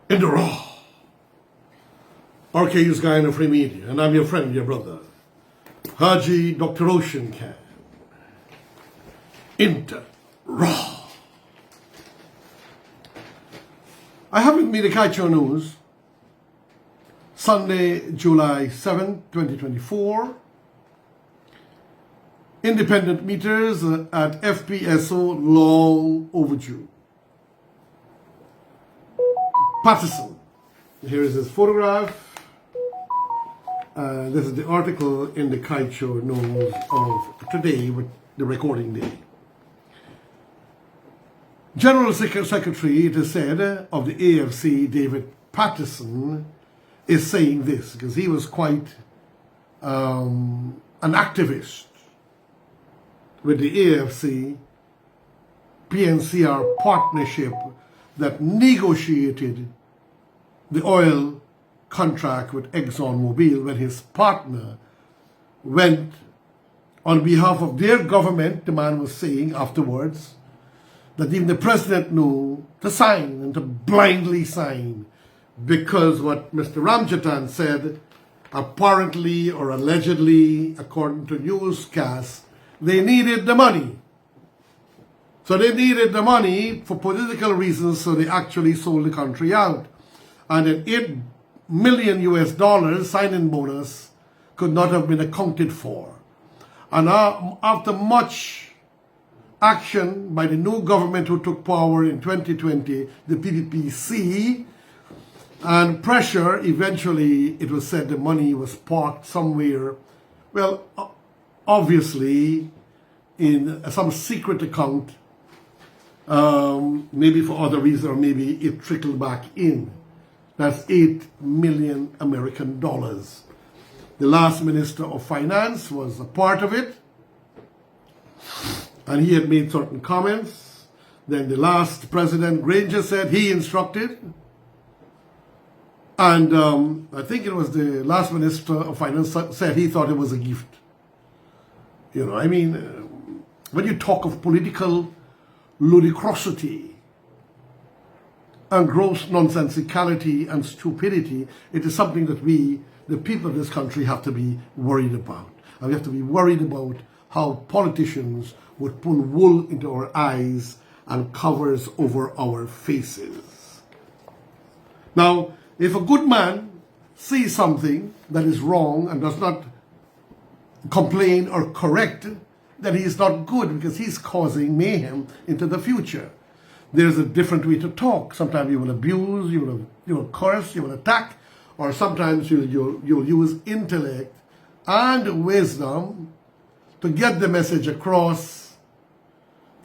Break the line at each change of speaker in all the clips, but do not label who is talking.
in the raw. RKU's Guyana Free Media, and I'm your friend, your brother, Haji Dr. Ocean Can. Into raw. I have with me the Kaicho News, Sunday, July 7, 2024. Independent meters at Fpso long overdue. Patterson. Here is his photograph. This is the article in the Kaicho News of today, with the recording day. General Secretary, it is said, of the AFC, David Patterson, is saying this because he was quite an activist with the AFC PNCR partnership that negotiated the oil contract with Exxon when his partner went on behalf of their government. The man was saying afterwards that even the president knew to sign and to blindly sign, because what Mr. Ramjatan said, apparently or allegedly, according to newscasts, they needed the money. So they needed the money for political reasons, so they actually sold the country out. And an $8 million signing bonus could not have been accounted for. And after much action by the new government who took power in 2020, the PPPC, and pressure, eventually it was said the money was parked somewhere, well, obviously in some secret account, maybe for other reasons, or maybe it trickled back in. That's $8 million American dollars. The last Minister of Finance was a part of it, and he had made certain comments. Then the last President, Granger, said he instructed. And I think it was the last Minister of Finance said he thought it was a gift. You know, I mean, when you talk of political ludicrosity and gross nonsensicality and stupidity, it is something that we, the people of this country, have to be worried about. And we have to be worried about how politicians would put wool into our eyes and covers over our faces. Now, if a good man sees something that is wrong and does not complain or correct, then he is not good, because he's causing mayhem into the future. There's a different way to talk. Sometimes you will abuse, you will curse, you will attack, or sometimes you'll use intellect and wisdom to get the message across,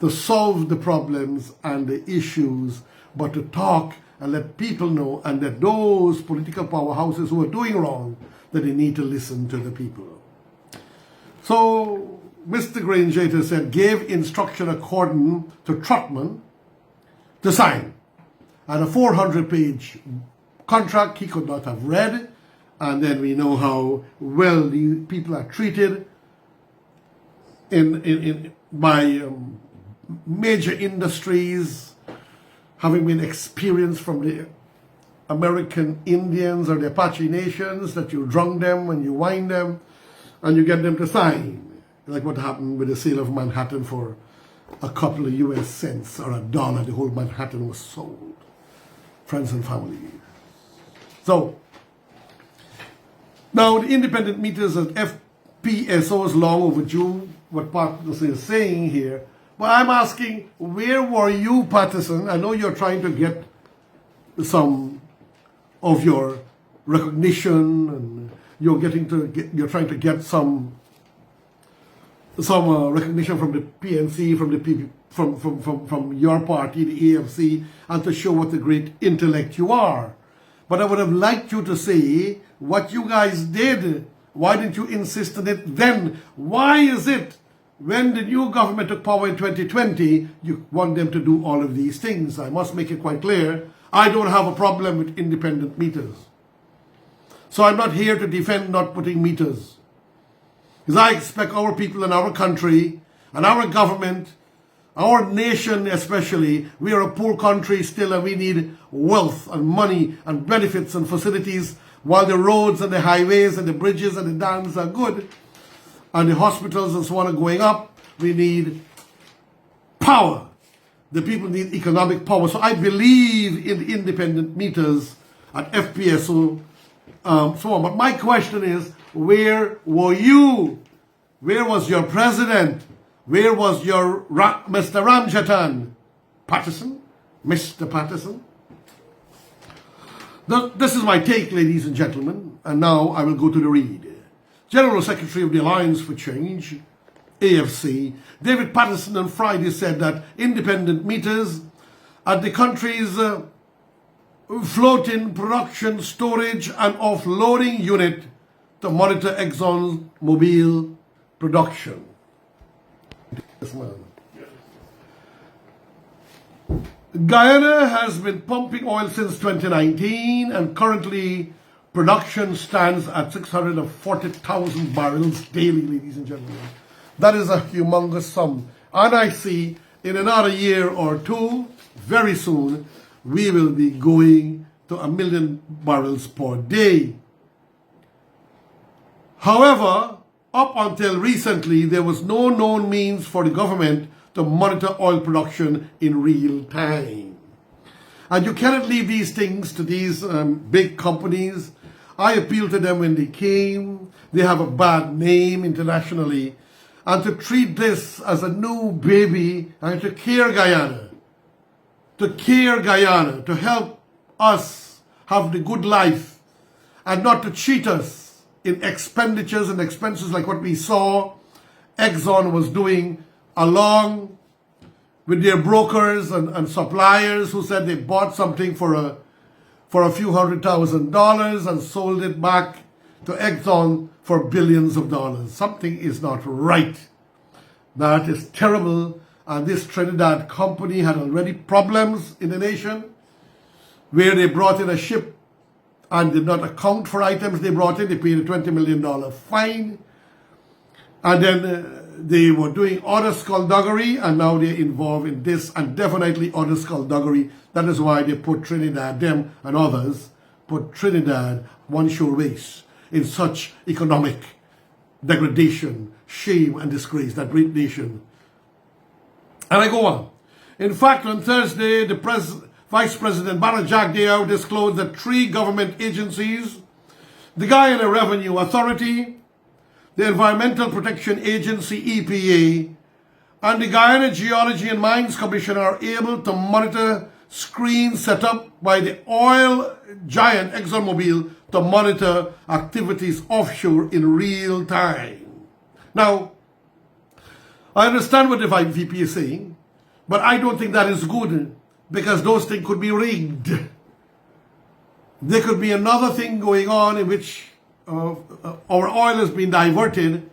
to solve the problems and the issues, but to talk and let people know, and that those political powerhouses who are doing wrong, that they need to listen to the people. So Mr. Granger said, gave instruction according to TROTMAN to sign. And a 400-page contract he could not have read. And then we know how well the people are treated by major industries, having been experienced from the American Indians or the Apache nations, that you drunk them and you wine them and you get them to sign. Like what happened with the sale of Manhattan for a couple of US cents or $1, the whole Manhattan was sold. Friends and family. So, now the independent meters at Fpso is long overdue, what Patterson is saying here. But I'm asking, where were you, Patterson? I know you're trying to get some of your recognition, and you're trying to get some recognition from the PNC, from your party, the AFC, and to show what a great intellect you are. But I would have liked you to say what you guys did. Why didn't you insist on it then? Why is it when the new government took power in 2020, you want them to do all of these things? I must make it quite clear, I don't have a problem with independent meters. So I'm not here to defend not putting meters. Because I expect our people in our country and our government Our nation especially, we are a poor country still, and we need wealth and money and benefits and facilities, while the roads and the highways and the bridges and the dams are good and the hospitals and so on are going up. We need power. The people need economic power. So I believe in independent meters at Fpso, so on. But my question is, where were you? Where was your president? Where was your Mr. Ramjatan? Patterson? Mr. Patterson? This is my take, ladies and gentlemen, and now I will go to the read. General Secretary of the Alliance for Change, AFC, David Patterson on Friday said that independent meters at the country's floating production, storage and offloading unit to monitor Exxon's mobile production. Yes, ma'am. Guyana has been pumping oil since 2019, and currently production stands at 640,000 barrels daily, ladies and gentlemen. That is a humongous sum. And I see in another year or two, very soon, we will be going to 1 million barrels per day. However, up until recently, there was no known means for the government to monitor oil production in real time. And you cannot leave these things to these big companies. I appeal to them when they came. They have a bad name internationally. And to treat this as a new baby and to care Guyana, to help us have the good life and not to cheat us in expenditures and expenses like what we saw Exxon was doing along with their brokers and suppliers who said they bought something for a few $100,000 and sold it back to Exxon for billions of dollars. Something is not right. That is terrible. And this Trinidad company had already problems in the nation where they brought in a ship and did not account for items they brought in. They paid a $20 million fine. And then they were doing other skullduggery, and now they're involved in this and definitely other skullduggery. That is why they put Trinidad, them and others, put Trinidad one shore base in such economic degradation, shame and disgrace, that great nation. And I go on. In fact, on Thursday, the Vice President Barajak Diao disclosed that 3 government agencies, the Guyana Revenue Authority, the Environmental Protection Agency, EPA, and the Guyana Geology and Mines Commission are able to monitor screens set up by the oil giant ExxonMobil to monitor activities offshore in real time. Now, I understand what the VP is saying, but I don't think that is good because those things could be rigged. There could be another thing going on in which our oil has been diverted,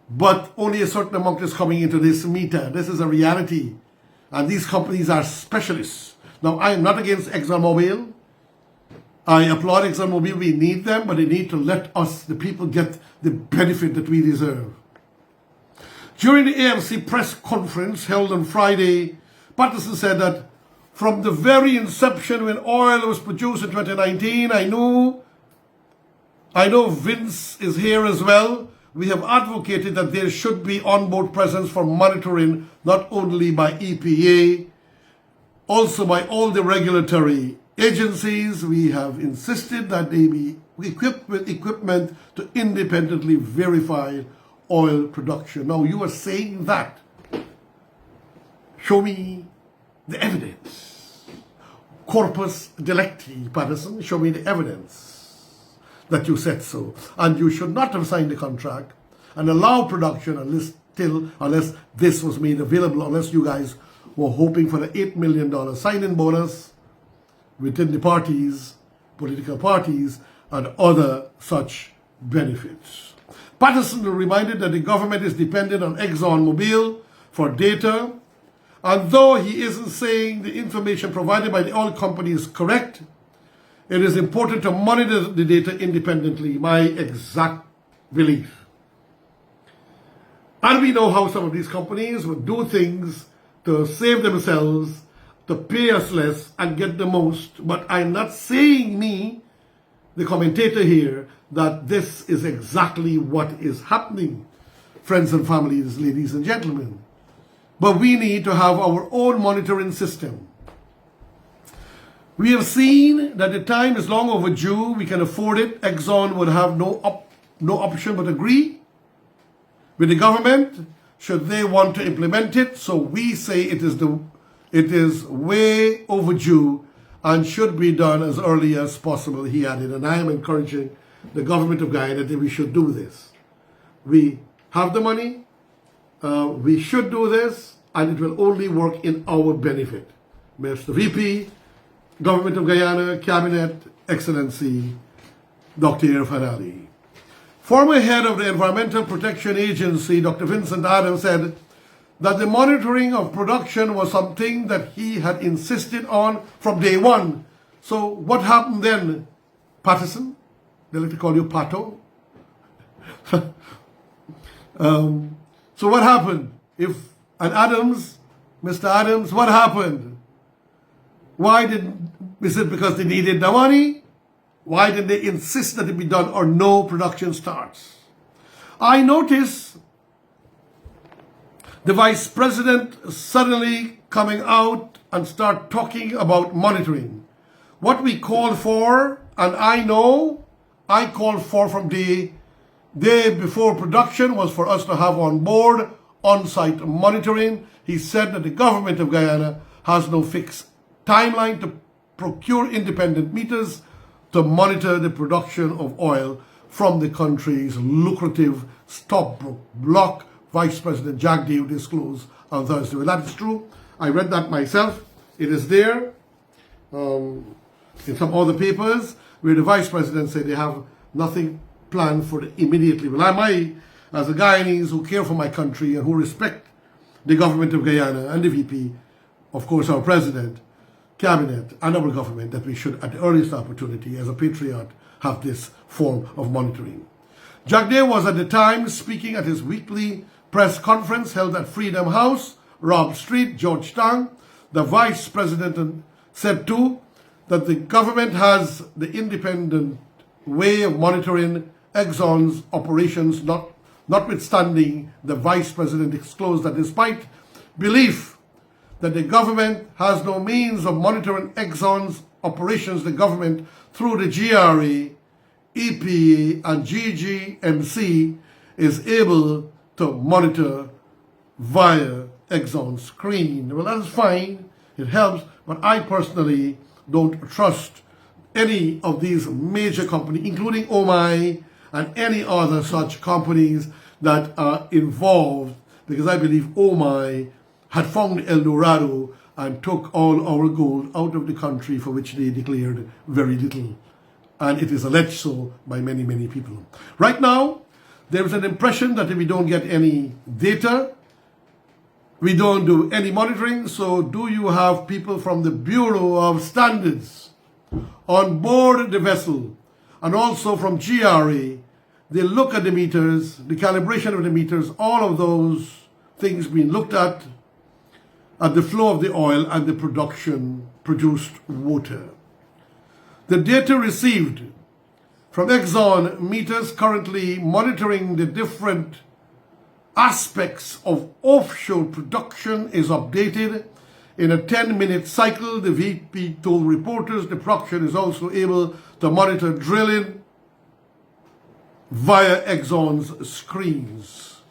but only a certain amount is coming into this meter. This is a reality. And these companies are specialists. Now, I am not against ExxonMobil. I applaud ExxonMobil. We need them, but they need to let us, the people, get the benefit that we deserve. During the AMC press conference held on Friday, Patterson said that from the very inception when oil was produced in 2019, I know Vince is here as well. We have advocated that there should be onboard presence for monitoring, not only by EPA, also by all the regulatory agencies. We have insisted that they be equipped with equipment to independently verify oil production. Now, you are saying that. Show me the evidence. Corpus delicti, Patterson. Show me the evidence that you said so. And you should not have signed the contract and allow production unless this was made available, unless you guys were hoping for the $8 million sign-in bonus within the parties, political parties, and other such benefits. Patterson reminded that the government is dependent on ExxonMobil for data, and though he isn't saying the information provided by the oil company is correct, it is important to monitor the data independently, my exact belief. And we know how some of these companies would do things to save themselves, to pay us less and get the most. But I'm not saying, me, the commentator here, that this is exactly what is happening, friends and families, ladies and gentlemen. But we need to have our own monitoring system. We have seen that the time is long overdue. We can afford it. Exxon would have no option but agree with the government should they want to implement it. So we say it is way overdue and should be done as early as possible, he added. And I am encouraging the government of Guyana that we should do this. We have the money, we should do this, and it will only work in our benefit. Mr. VP, Government of Guyana, Cabinet, Excellency, Dr. Irfan Ali. Former head of the Environmental Protection Agency, Dr. Vincent Adams, said that the monitoring of production was something that he had insisted on from day one. So what happened then, Patterson? They like to call you Pato. So what happened? If and Adams, Mr. Adams, what happened? Is it because they needed the money? Why did they insist that it be done or no production starts? I notice the vice president suddenly coming out and start talking about monitoring. What we called for, and I called for from the day before production, was for us to have on board on-site monitoring. He said that the government of Guyana has no fixed timeline to procure independent meters to monitor the production of oil from the country's lucrative Stockbrook block, Vice President Jack Dew disclosed on Thursday. Well, that is true. I read that myself. It is there in some other papers where the Vice President said they have nothing planned for the immediately. Well, as a Guyanese who care for my country and who respect the government of Guyana and the VP, of course our President, Cabinet and our government, that we should at the earliest opportunity as a patriot have this form of monitoring. Jack Day was at the time speaking at his weekly press conference held at Freedom House, Robb Street, Georgetown. The Vice President said too that the government has the independent way of monitoring Exxon's operations, notwithstanding the Vice President disclosed that despite belief that the government has no means of monitoring Exxon's operations, the government, through the GRA, EPA, and GGMC, is able to monitor via Exxon's screen. Well, that's fine. It helps. But I personally don't trust any of these major companies, including OMI and any other such companies that are involved, because I believe OMI had found El Dorado and took all our gold out of the country, for which they declared very little. And it is alleged so by many, many people. Right now, there is an impression that if we don't get any data, we don't do any monitoring. So do you have people from the Bureau of Standards on board the vessel and also from GRA? They look at the meters, the calibration of the meters, all of those things being looked at the flow of the oil and the produced water. The data received from Exxon meters currently monitoring the different aspects of offshore production is updated in a 10-minute cycle. The VP told reporters the production is also able to monitor drilling via Exxon's screens.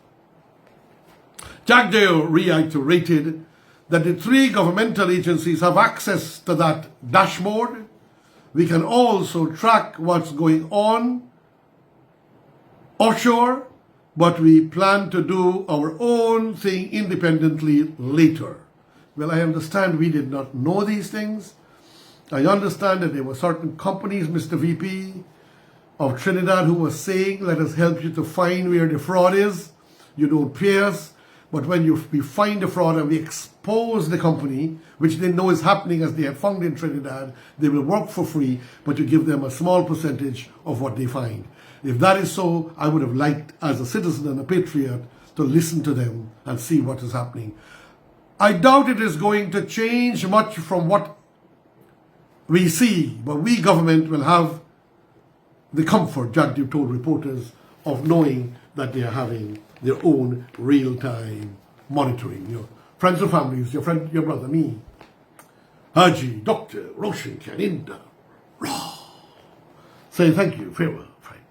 Jack Dale reiterated that the three governmental agencies have access to that dashboard. We can also track what's going on offshore, but we plan to do our own thing independently later. Well, I understand we did not know these things. I understand that there were certain companies, Mr. VP, of Trinidad who were saying, let us help you to find where the fraud is. You don't pay us. But when we find the fraud and we expose the company, which they know is happening as they have found in Trinidad, they will work for free, but you give them a small percentage of what they find. If that is so, I would have liked, as a citizen and a patriot, to listen to them and see what is happening. I doubt it is going to change much from what we see, but we government will have the comfort, Jagdeep told reporters, of knowing that they are having their own real-time monitoring. Your friends and families, your friend, your brother, me, Haji, Dr. Roshan Kaninda, saying thank you, farewell, friend.